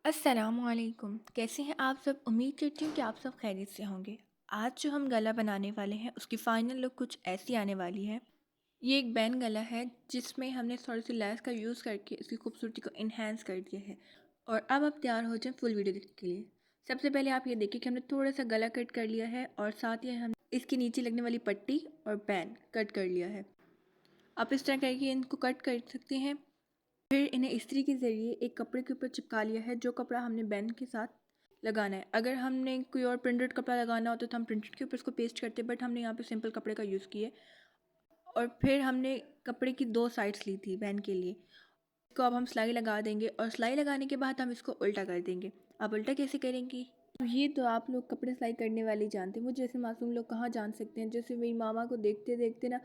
अस्सलामुअलैकुम। कैसे हैं आप सब? उम्मीद करती हूँ कि आप सब खैरियत से होंगे। आज जो हम गला बनाने वाले हैं उसकी फ़ाइनल लुक कुछ ऐसी आने वाली है। ये एक बैन गला है जिसमें हमने थोड़ी सी लैस का यूज़ करके इसकी खूबसूरती को इन्हेंस कर दिया है। और अब आप तैयार हो जाएं फुल वीडियो देखने के लिए। सबसे पहले आप ये देखिए कि हमने थोड़ा सा गला कट कर लिया है और साथ ही हम इसके नीचे लगने वाली पट्टी और बैन कट कर लिया है। आप इस तरह करके इनको कट कर सकते हैं। फिर इन्हें इस्त्री के ज़रिए एक कपड़े के ऊपर चिपका लिया है, जो कपड़ा हमने बैन के साथ लगाना है। अगर हमने कोई और प्रिंटेड कपड़ा लगाना होता तो हम प्रिंटेड के ऊपर इसको पेस्ट करते, बट हमने यहाँ पे सिंपल कपड़े का यूज़ किया। और फिर हमने कपड़े की दो साइड्स ली थी बैन के लिए। इसको अब हम सिलाई लगा देंगे और सिलाई लगाने के बाद हम इसको उल्टा कर देंगे। अब उल्टा कैसे करेंगी? ये तो आप लोग कपड़े सिलाई करने वाले जानते हैं, मुझे जैसे मासूम लोग कहाँ जान सकते हैं। जैसे मेरी मामा को देखते देखते ना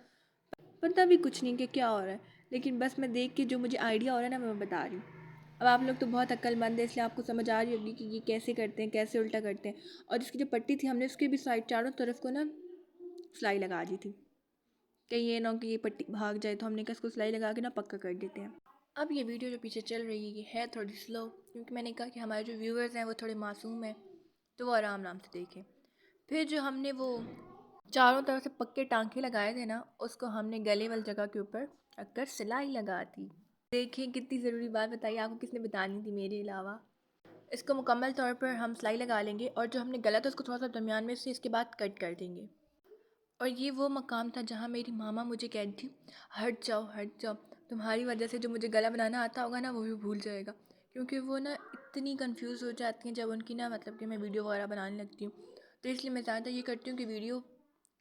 पता भी कुछ नहीं कि क्या हो रहा है, लेकिन बस मैं देख के जो मुझे आइडिया हो रहा है ना मैं बता रही हूँ। अब आप लोग तो बहुत अक्लमंद है, इसलिए आपको समझ आ रही होगी कि ये कैसे करते हैं, कैसे उल्टा करते हैं। और इसकी जो पट्टी थी हमने उसके भी साइड चारों तरफ को ना सिलाई लगा दी थी, कहीं ये ना हो कि ये पट्टी भाग जाए, तो हमने कहा इसको सिलाई लगा के ना पक्का कर देते हैं। अब ये वीडियो जो पीछे चल रही है ये है थोड़ी स्लो, क्योंकि मैंने कहा कि हमारे जो व्यूअर्स हैं वो थोड़े मासूम हैं, तो वो आराम आराम से देखें। फिर जो हमने वो चारों तरफ से पक्के टांके लगाए थे ना, उसको हमने गले वाली जगह के ऊपर रखकर सिलाई लगा दी। देखिए कितनी ज़रूरी बात बताइए, आपको किसने बतानी थी मेरे अलावा। इसको मुकम्मल तौर पर हम सिलाई लगा लेंगे और जो हमने गला था उसको थोड़ा सा दरमियान में से इसके बाद कट कर देंगे। और ये वो मकाम था जहाँ मेरी मामा मुझे कहती थी, हट जाओ हट जाओ, तुम्हारी वजह से जो मुझे गला बनाना आता होगा ना वो भी भूल जाएगा। क्योंकि वो ना इतनी कंफ्यूज हो जाती हैं जब उनकी ना मतलब कि मैं वीडियो वगैरह बनाने लगती हूँ। तो इसलिए मैं ज़्यादा ये करती हूँ कि वीडियो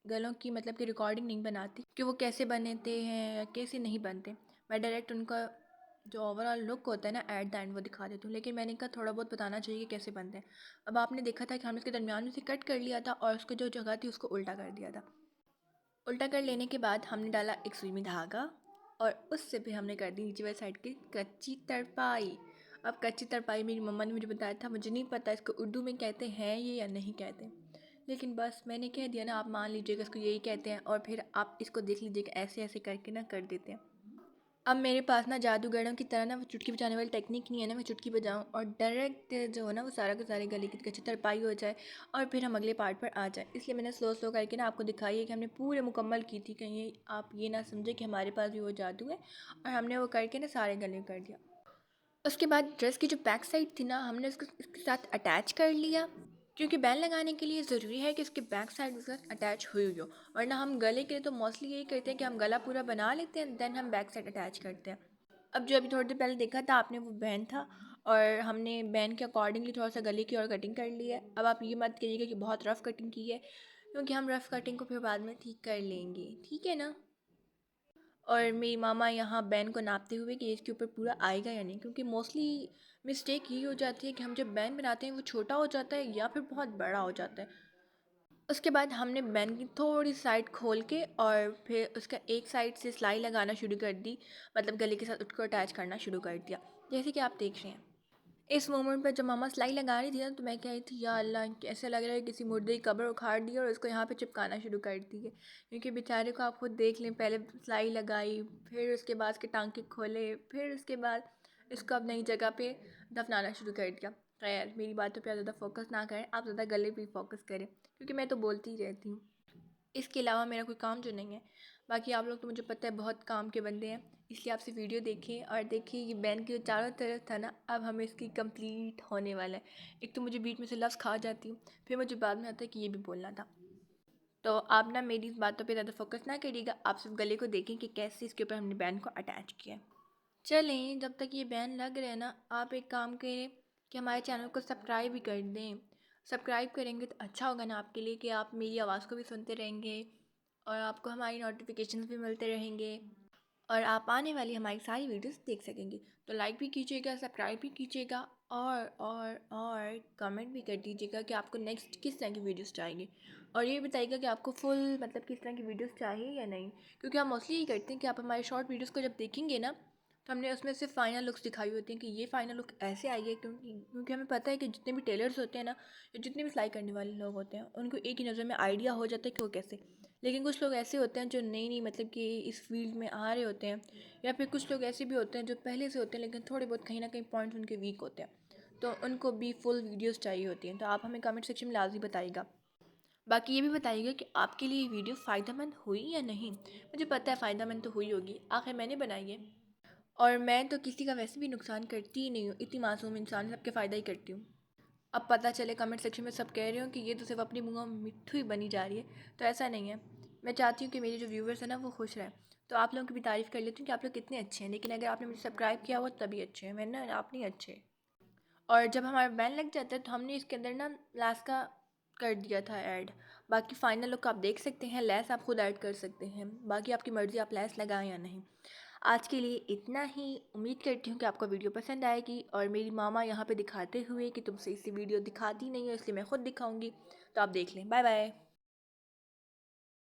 गलों की मतलब कि रिकॉर्डिंग नहीं बनाती कि वो कैसे बनते हैं या कैसे नहीं बनते। मैं डायरेक्ट उनका जो ओवरऑल लुक होता है ना एट द एंड वो दिखा देती हूँ, लेकिन मैंने कहा थोड़ा बहुत बताना चाहिए कि कैसे बनते हैं। अब आपने देखा था कि हमने इसके दरमियान में से कट कर लिया था और उसकी जो जगह थी उसको उल्टा कर दिया था। उल्टा कर लेने के बाद हमने डाला एक सुई में धागा और उससे भी हमने कर दी नीचे वाली साइड की कच्ची तरपाई। अब कच्ची तरपाई मेरी मम्मा ने मुझे बताया था, मुझे नहीं पता इसको उर्दू में कहते हैं ये या नहीं कहते, लेकिन बस मैंने कह दिया ना, आप मान लीजिएगा इसको यही कहते हैं। और फिर आप इसको देख लीजिएगा ऐसे ऐसे करके ना कर देते हैं। अब मेरे पास ना जादूगरों की तरह ना वो चुटकी बजाने वाली टेक्निक नहीं है ना, मैं चुटकी बजाऊं और डायरेक्ट जो है ना वो सारा का सारे गले की कच्ची तरपाई हो जाए और फिर हम अगले पार्ट पर आ जाए। इसलिए मैंने स्लो स्लो करके ना आपको दिखाई है कि हमने पूरे मुकम्मल की थी, कहीं आप ये ना समझे कि हमारे पास भी वो जादू है। और हमने वो करके ना सारे गले कर दिया। उसके बाद ड्रेस की जो बैक साइड थी ना हमने उसको इसके साथ अटैच कर लिया, क्योंकि बैन लगाने के लिए ज़रूरी है कि इसकी बैक साइड उसके साथ अटैच हुई हो। वरना हम गले के लिए तो मोस्टली यही करते हैं कि हम गला पूरा बना लेते हैं, देन हम बैक साइड अटैच करते हैं। अब जो अभी थोड़ी देर पहले देखा था आपने वो बैन था, और हमने बैन के अकॉर्डिंगली थोड़ा सा गले की और कटिंग कर ली है। अब आप ये मत करिएगा कि बहुत रफ़ कटिंग की है, क्योंकि हम रफ़ कटिंग को फिर बाद में ठीक कर लेंगे, ठीक है ना। और मेरी मामा यहाँ बैन को नापते हुए कि इसके ऊपर पूरा आएगा या नहीं, क्योंकि मोस्टली मिस्टेक ये हो जाती है कि हम जब बैन बनाते हैं वो छोटा हो जाता है या फिर बहुत बड़ा हो जाता है। उसके बाद हमने बैन की थोड़ी साइड खोल के और फिर उसका एक साइड से सिलाई लगाना शुरू कर दी, मतलब गले के साथ उसको अटैच करना शुरू कर दिया, जैसे कि आप देख रहे हैं। इस मोमेंट पर जब मामा सिलाई लगा रही थी ना, तो मैं कह रही थी या अल्लाह कैसे लग रहा है किसी मुर्दे की कब्र उखाड़ दी और उसको यहाँ पे चिपकाना शुरू कर दी है। क्योंकि बेचारे को आप खुद देख लें, पहले सिलाई लगाई, फिर उसके बाद उसके टांके खोले, फिर उसके बाद इसको अब नई जगह पे दफनाना शुरू कर दिया। खैर मेरी बातों पे ज़्यादा फोकस ना करें, आप ज़्यादा गले पे फोकस करें, क्योंकि मैं तो बोलती ही रहती हूँ। इसके अलावा मेरा कोई काम जो नहीं है। बाकी आप लोग तो मुझे पता है बहुत काम के बंदे हैं, इसलिए आपसे वीडियो देखें और देखिए ये बैन के जो चारों तरफ था ना, अब हमें इसकी कंप्लीट होने वाला है। एक तो मुझे बीच में से लफ्ज़ खा जाती हूँ, फिर मुझे बाद में आता है कि ये भी बोलना था। तो आप ना मेरी इस बातों पे ज़्यादा फोकस ना करिएगा, आप सिर्फ गले को देखें कि कैसे इसके ऊपर हमने बैन को अटैच किया है। चलें, जब तक ये बैन लग रहे हैं ना, आप एक काम करें कि हमारे चैनल को सब्सक्राइब भी कर दें। सब्सक्राइब करेंगे तो अच्छा होगा ना आपके लिए, कि आप मेरी आवाज़ को भी सुनते रहेंगे और आपको हमारी नोटिफिकेशंस भी मिलते रहेंगे और आप आने वाली हमारी सारी वीडियोस देख सकेंगे। तो लाइक भी कीजिएगा, सब्सक्राइब भी कीजिएगा और कमेंट भी कर दीजिएगा कि आपको नेक्स्ट किस तरह की वीडियोस चाहिए। और ये बताइएगा कि आपको फुल मतलब किस तरह की वीडियोस चाहिए या नहीं, क्योंकि हम मोस्टली ये करते हैं कि आप हमारे शॉर्ट वीडियोस को जब देखेंगे ना, तो हमने उसमें से फ़ाइनल लुक्स दिखाई होती हैं कि ये फ़ाइनल लुक ऐसे आई है। क्योंकि हमें पता है कि जितने भी टेलर्स होते हैं ना, या जितने भी सिलाई करने वाले लोग होते हैं, उनको एक ही नज़र में आइडिया हो जाता है कि वो कैसे। लेकिन कुछ लोग ऐसे होते हैं जो नई नई मतलब कि इस फील्ड में आ रहे होते हैं, या फिर कुछ लोग ऐसे भी होते हैं जो पहले से होते हैं लेकिन थोड़े बहुत कहीं ना कहीं पॉइंट्स उनके वीक होते हैं। तो उनको भी फुल वीडियोस चाहिए होती हैं। तो आप हमें कमेंट सेक्शन में लाजमी बताइएगा। बाकी ये भी बताइएगा कि आपके लिए ये वीडियो फ़ायदेमंद हुई या नहीं। मुझे पता है फ़ायदेमंद तो हुई होगी, आखिर मैंने बनाई है और मैं तो किसी का वैसे भी नुकसान करती ही नहीं हूँ, इतनी मासूम इंसान, सबके फ़ायदा ही करती हूँ। अब पता चले कमेंट सेक्शन में सब कह रहे हो कि ये तो सिर्फ अपनी मुँह मिट्ठू ही बनी जा रही है, तो ऐसा नहीं है। मैं चाहती हूँ कि मेरे जो व्यूवर्स हैं ना वो खुश रहें। तो आप लोगों की भी तारीफ़ कर लेती हूँ कि आप लोग कितने अच्छे हैं, लेकिन अगर आपने मुझे सब्सक्राइब किया हुआ तभी अच्छे हैं, मैंने ना आप नहीं अच्छे। और जब हमारा बैन लग जाता है तो हमने इसके अंदर ना लैस का कर दिया था ऐड। बाकी फ़ाइनल लुक आप देख सकते हैं, लैस आप खुद ऐड कर सकते हैं, बाकी आपकी मर्ज़ी आप लैस लगाएं या नहीं। आज के लिए इतना ही। उम्मीद करती हूँ कि आपको वीडियो पसंद आएगी और मेरी मामा यहाँ पे दिखाते हुए कि तुमसे इसी वीडियो दिखाती नहीं हो इसलिए मैं ख़ुद दिखाऊँगी, तो आप देख लें। Bye bye.